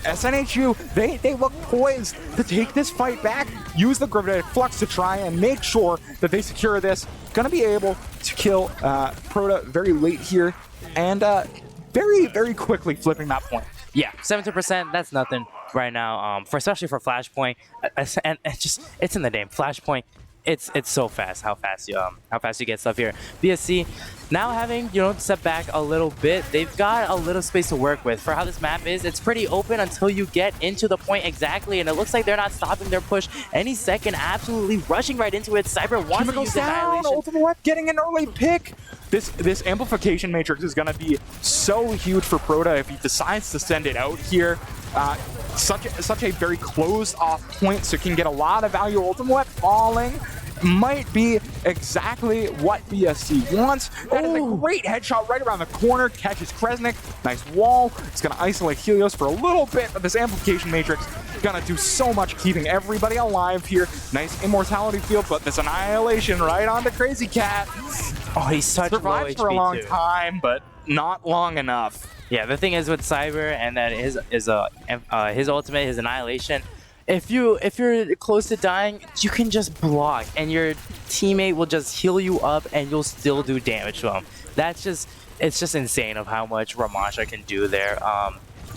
SNHU, they look poised to take this fight back, use the Gravitic Flux to try and make sure that they secure this. Gonna be able to kill Proto very late here, and very, very quickly flipping that point. Yeah, 70%, that's nothing right now, especially for Flashpoint, and it's in the name, Flashpoint. It's so fast how fast you get stuff here. BSC now having step back a little bit. They've got a little space to work with. For how this map is, it's pretty open until you get into the point exactly, and it looks like they're not stopping their push any second. Absolutely rushing right into it. Cyber wants to use Annihilation. Ultimate getting an early pick. This amplification matrix is gonna be so huge for Proto if he decides to send it out here. Such a very closed off point, so can get a lot of value. Ultimate falling might be exactly what BSC wants. That is a great headshot right around the corner. Catches Kresnik. Nice wall. It's going to isolate Helios for a little bit, but this amplification matrix going to do so much keeping everybody alive here. Nice immortality field, but this annihilation right onto Crazy Cat. He's such survived for a long time, but not long enough. Yeah, the thing is with Cyber and that his ultimate, his annihilation, if you're close to dying, you can just block and your teammate will just heal you up and you'll still do damage to him. It's just insane of how much Ramasha can do there.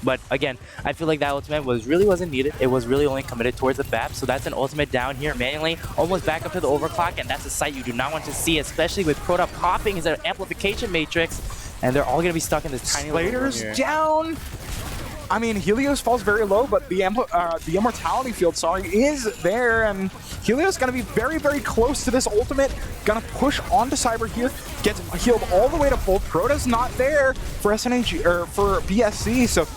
But again, I feel like that ultimate wasn't needed. It was really only committed towards the BAP, so that's an ultimate down here manually, almost back up to the overclock, and that's a sight you do not want to see, especially with Proto popping his amplification matrix, and they're all going to be stuck in this tiny little room here. Down. I mean, Helios falls very low, but the immortality field, is there, and Helios gonna be very, very close to this ultimate. Gonna push onto Cyber here, gets healed all the way to full. Proto's not there for SNH or for BSC, so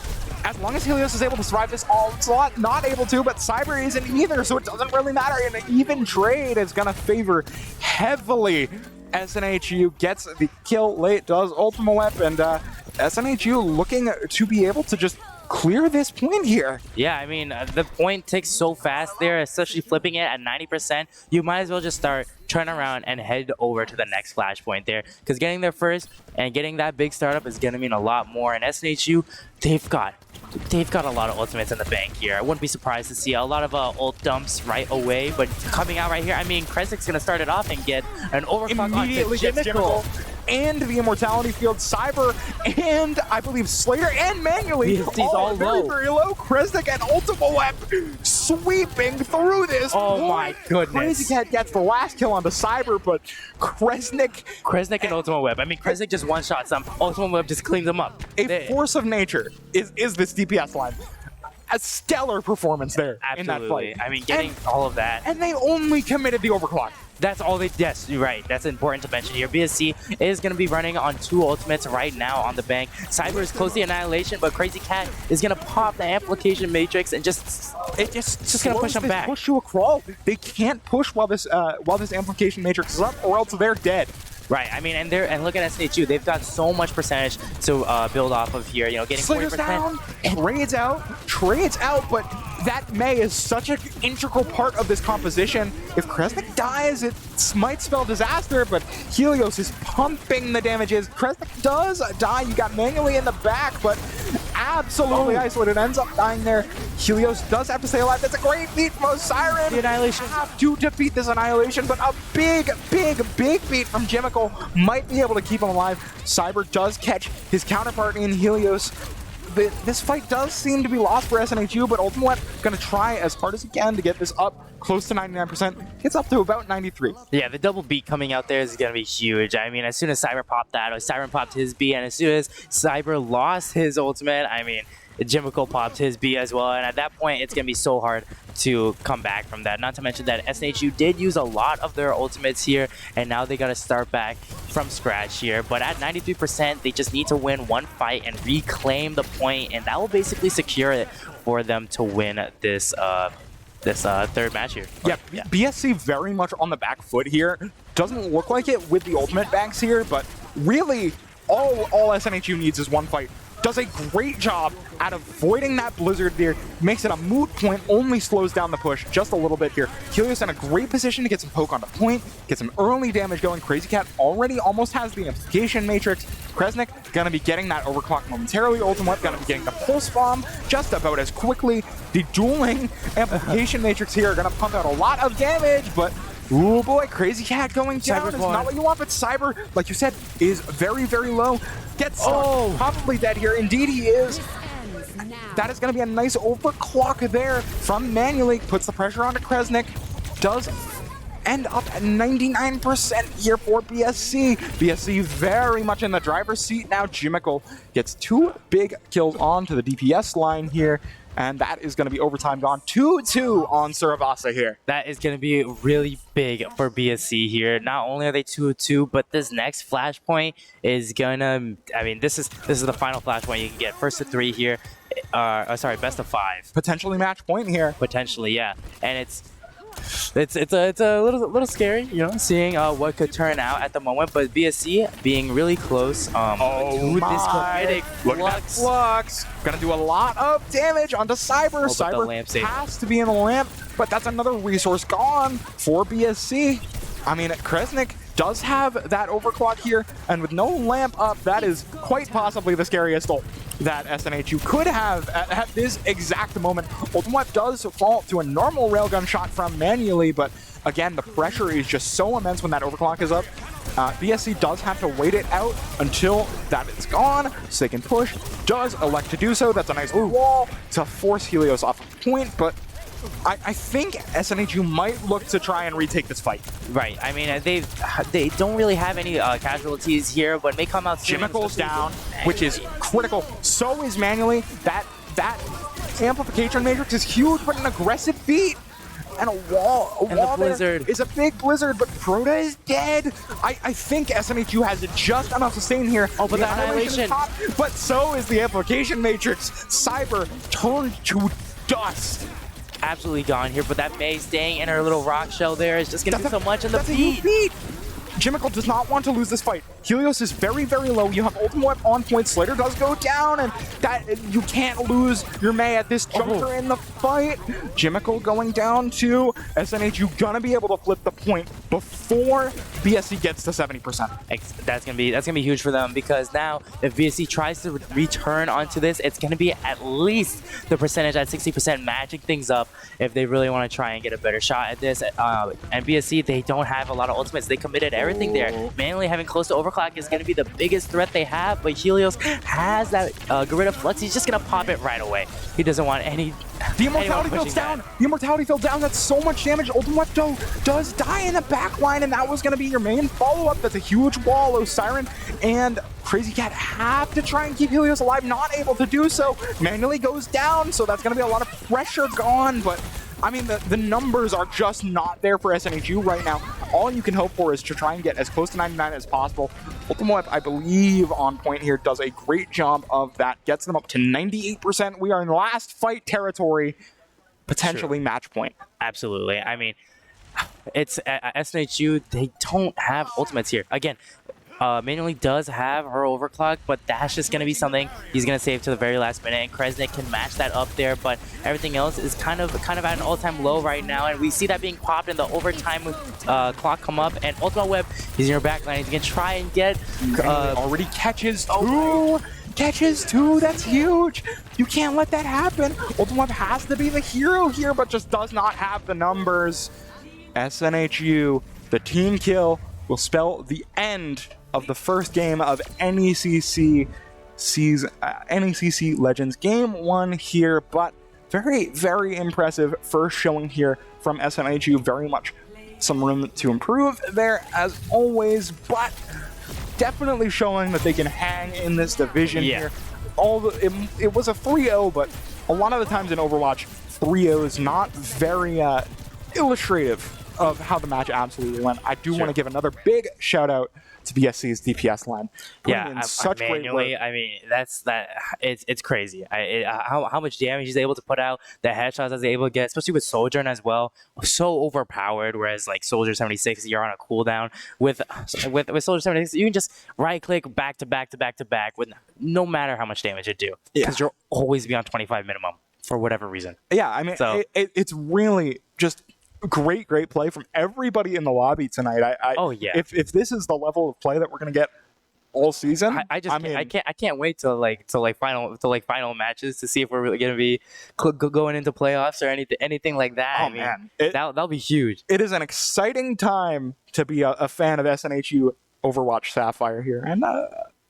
as long as Helios is able to survive this onslaught, not able to, but Cyber isn't either, so it doesn't really matter. And an even trade is gonna favor heavily SNHU. Gets the kill late, does Ultimate Weapon, and SNHU looking to be able to just clear this point here. Yeah, I mean, the point ticks so fast there, especially flipping it at 90%. You might as well just turn around and head over to the next flashpoint there, because getting there first and getting that big startup is going to mean a lot more. And SNHU, they've got a lot of ultimates in the bank here. I wouldn't be surprised to see a lot of ult dumps right away, but coming out right here, I mean, Kresnik's going to start it off and get an overclock immediately onto Jimmical. And the immortality field, Cyber, and I believe Slater, and manually all very, low. very low. Kresnik and Ultimate Weapon sweeping through this. Oh my goodness! Crazy Cat gets the last kill onto Cyber, but Kresnik and Ultimate Web. I mean, Kresnik just one shots them. Ultimate Web just cleans them up. A force of nature is this DPS line. A stellar performance there in that fight. I mean, getting all of that. And they only committed the overclock. That's all they, yes, you're right. That's important to mention here. BSC is going to be running on 2 ultimates right now on the bank. Cyber is close to Annihilation, but Crazy Cat is going to pop the Amplification Matrix and just going to push them back. Push to a crawl. They can't push while this Amplification Matrix is up, or else they're dead. Right, I mean, and look at SNHU. They've got so much percentage to build off of here. You know, getting 40%. Down, trades out, but that May is such an integral part of this composition. If Kresnik dies, it might spell disaster, but Helios is pumping the damages. Kresnik does die. You got manually in the back, but absolutely isolated. Ends up dying there. Helios does have to stay alive. That's a great beat from Siren. The Annihilation. Have to defeat this Annihilation, but a big beat from Jimical might be able to keep him alive. Cyber does catch his counterpart in Helios. This fight does seem to be lost for SNHU, but Ultimate going to try as hard as he can to get this up close to 99%. Gets up to about 93. Yeah, the double beat coming out there is going to be huge. I mean, as soon as Cyber popped that, or Siren popped his B, and as soon as Cyber lost his ultimate, I mean, Jimical popped his B as well, and at that point, it's going to be so hard to come back from that. Not to mention that SNHU did use a lot of their ultimates here, and now they got to start back from scratch here. But at 93%, they just need to win one fight and reclaim the point, and that will basically secure it for them to win this third match here. Yeah, BSC very much on the back foot here. Doesn't look like it with the ultimate banks here, but really all SNHU needs is one fight. Does a great job at avoiding that blizzard there, makes it a moot point, only slows down the push just a little bit here. Helios in a great position to get some poke on the point, get some early damage going. Crazy Cat already almost has the Amplification Matrix. Kresnik gonna be getting that overclock momentarily. Ultimate gonna be getting the Pulse Bomb just about as quickly. The dueling Amplification Matrix here are gonna pump out a lot of damage, but oh boy, Crazy Cat going down is not what you want, but Cyber, like you said, is very, very low. Gets stuck, probably dead here. Indeed he is. That is going to be a nice overclock there from Manually. Puts the pressure onto Kresnik. Does end up at 99% here for BSC. BSC very much in the driver's seat now. Jimical gets 2 big kills onto the DPS line here. And that is going to be overtime gone. 2-2 on Suravasa here. That is going to be really big for BSC here. Not only are they 2-2, but this next flashpoint is going to... I mean, this is the final flashpoint you can get. First to 3 here. Sorry, best of 5. Potentially match point here. Potentially, yeah. And it's a little scary, you know, seeing what could turn out at the moment. But BSC being really close to this kinetic Look at that flux. Gonna do a lot of damage onto Cyber. Cyber has to be in the lamp, but that's another resource gone for BSC. I mean, Kresnik does have that overclock here, and with no lamp up, that is quite possibly the scariest ult that SNHU could have at this exact moment. Ultimate does fall to a normal railgun shot from Manually, but again, the pressure is just so immense when that overclock is up. BSC does have to wait it out until that is gone, so they can push. Does elect to do so. That's a nice wall to force Helios off a point, but I think SNHU might look to try and retake this fight. Right. I mean, they don't really have any casualties here, but may come out. Jimical's down, which is critical. So is Manually. That Amplification Matrix is huge, but an aggressive beat. And a wall the blizzard is a big blizzard, but Proto is dead. I think SNHU has just enough sustain here. Oh, but the Annihilation. But so is the Amplification Matrix. Cyber turned to dust. Absolutely gone here, but that May staying in her little rock shell there is just going to do so much in the beat. Jimical does not want to lose this fight. Helios is very, very low. You have Ultimate on point. Slater does go down, and that you can't lose your May at this juncture in the fight. Jimical going down to SNHU, gonna be able to flip the point before BSC gets to 70%. That's gonna be huge for them, because now if BSC tries to return onto this, it's gonna be at least the percentage at 60%, matching things up if they really want to try and get a better shot at this. And BSC, they don't have a lot of ultimates. They committed everything there. Manually having close to overclock is going to be the biggest threat they have, but Helios has that Gorilla Flux. He's just going to pop it right away. He doesn't want any... The Immortality falls down. The Immortality fell down. That's so much damage. Ultimate does die in the back line, and that was going to be your main follow-up. That's a huge wall. Siren and Crazy Cat have to try and keep Helios alive. Not able to do so. Manually goes down, so that's going to be a lot of pressure gone, but I mean, the numbers are just not there for SNHU right now. All you can hope for is to try and get as close to 99 as possible. Ultimate, I believe, on point here, does a great job of that. Gets them up to 98%. We are in last fight territory, potentially match point. Absolutely. I mean, it's SNHU, they don't have ultimates here. Again, Manually does have her overclock, but that's just going to be something he's going to save to the very last minute, and Kresnik can match that up there, but everything else is kind of at an all-time low right now, and we see that being popped in the overtime clock come up, and Ultimate Web, he's in your backline, he's going to try and get... already catches two! Catches two, that's huge! You can't let that happen! Ultimate Web has to be the hero here, but just does not have the numbers. SNHU, the team kill, will spell the end of the first game of NECC Legends Game 1 here, but very, very impressive first showing here from SNHU. Very much some room to improve there, as always, but definitely showing that they can hang in this division here. It was a 3-0, but a lot of the times in Overwatch, 3-0 is not very illustrative of how the match absolutely went. I do want to give another big shout out to BSC's DPS line. Such great work. I mean, it's crazy. How much damage he's able to put out, the headshots that he's able to get, especially with Sojourn as well, so overpowered. Whereas like Soldier 76, you're on a cooldown. With Soldier 76, you can just right click back to back to back to back with no matter how much damage it do, because you'll always be on 25 minimum for whatever reason. Yeah, I mean, so, it's really just great play from everybody in the lobby tonight. If this is the level of play that we're gonna get all season, I can't wait till final matches to see if we're really gonna be going into playoffs or anything like that. Oh man, that'll be huge. It is an exciting time to be a fan of SNHU Overwatch Sapphire here, and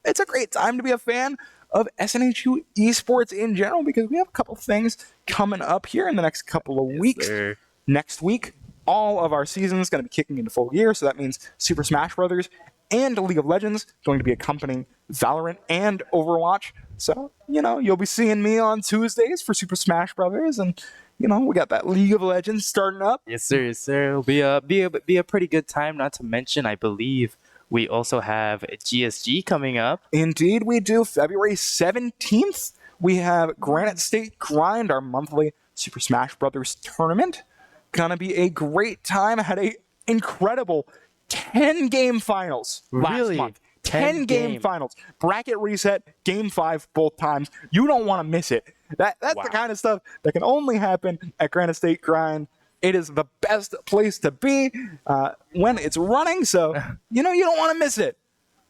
it's a great time to be a fan of SNHU esports in general, because we have a couple things coming up here in the next couple of weeks. Sir. Next week, all of our seasons going to be kicking into full gear, so that means Super Smash Brothers and League of Legends going to be accompanying Valorant and Overwatch. So, you'll be seeing me on Tuesdays for Super Smash Brothers, and we got that League of Legends starting up. Yes, sir. Yes, sir. It'll be a pretty good time. Not to mention, I believe we also have GSG coming up. Indeed, we do. February 17th, we have Granite State Grind, our monthly Super Smash Brothers tournament. Gonna be a great time. I had a incredible 10-game finals last month. 10-game finals. Bracket reset, game 5 both times. You don't want to miss it. That's the kind of stuff that can only happen at Granite State Grind. It is the best place to be when it's running, so you don't want to miss it.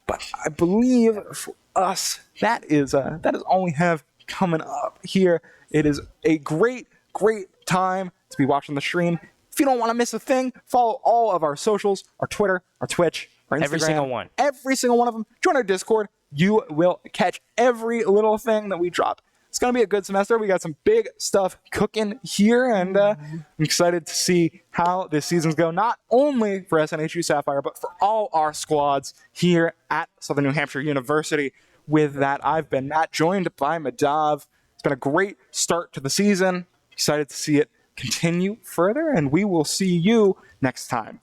But I believe for us, that is all we have coming up here. It is a great time to be watching the stream. If you don't want to miss a thing, follow all of our socials, our Twitter, our Twitch, our Instagram. Every single one. Every single one of them. Join our Discord. You will catch every little thing that we drop. It's going to be a good semester. We got some big stuff cooking here, and I'm excited to see how this season's go, not only for SNHU Sapphire, but for all our squads here at Southern New Hampshire University. With that, I've been Matt, joined by Madav. It's been a great start to the season. Excited to see it continue further, and we will see you next time.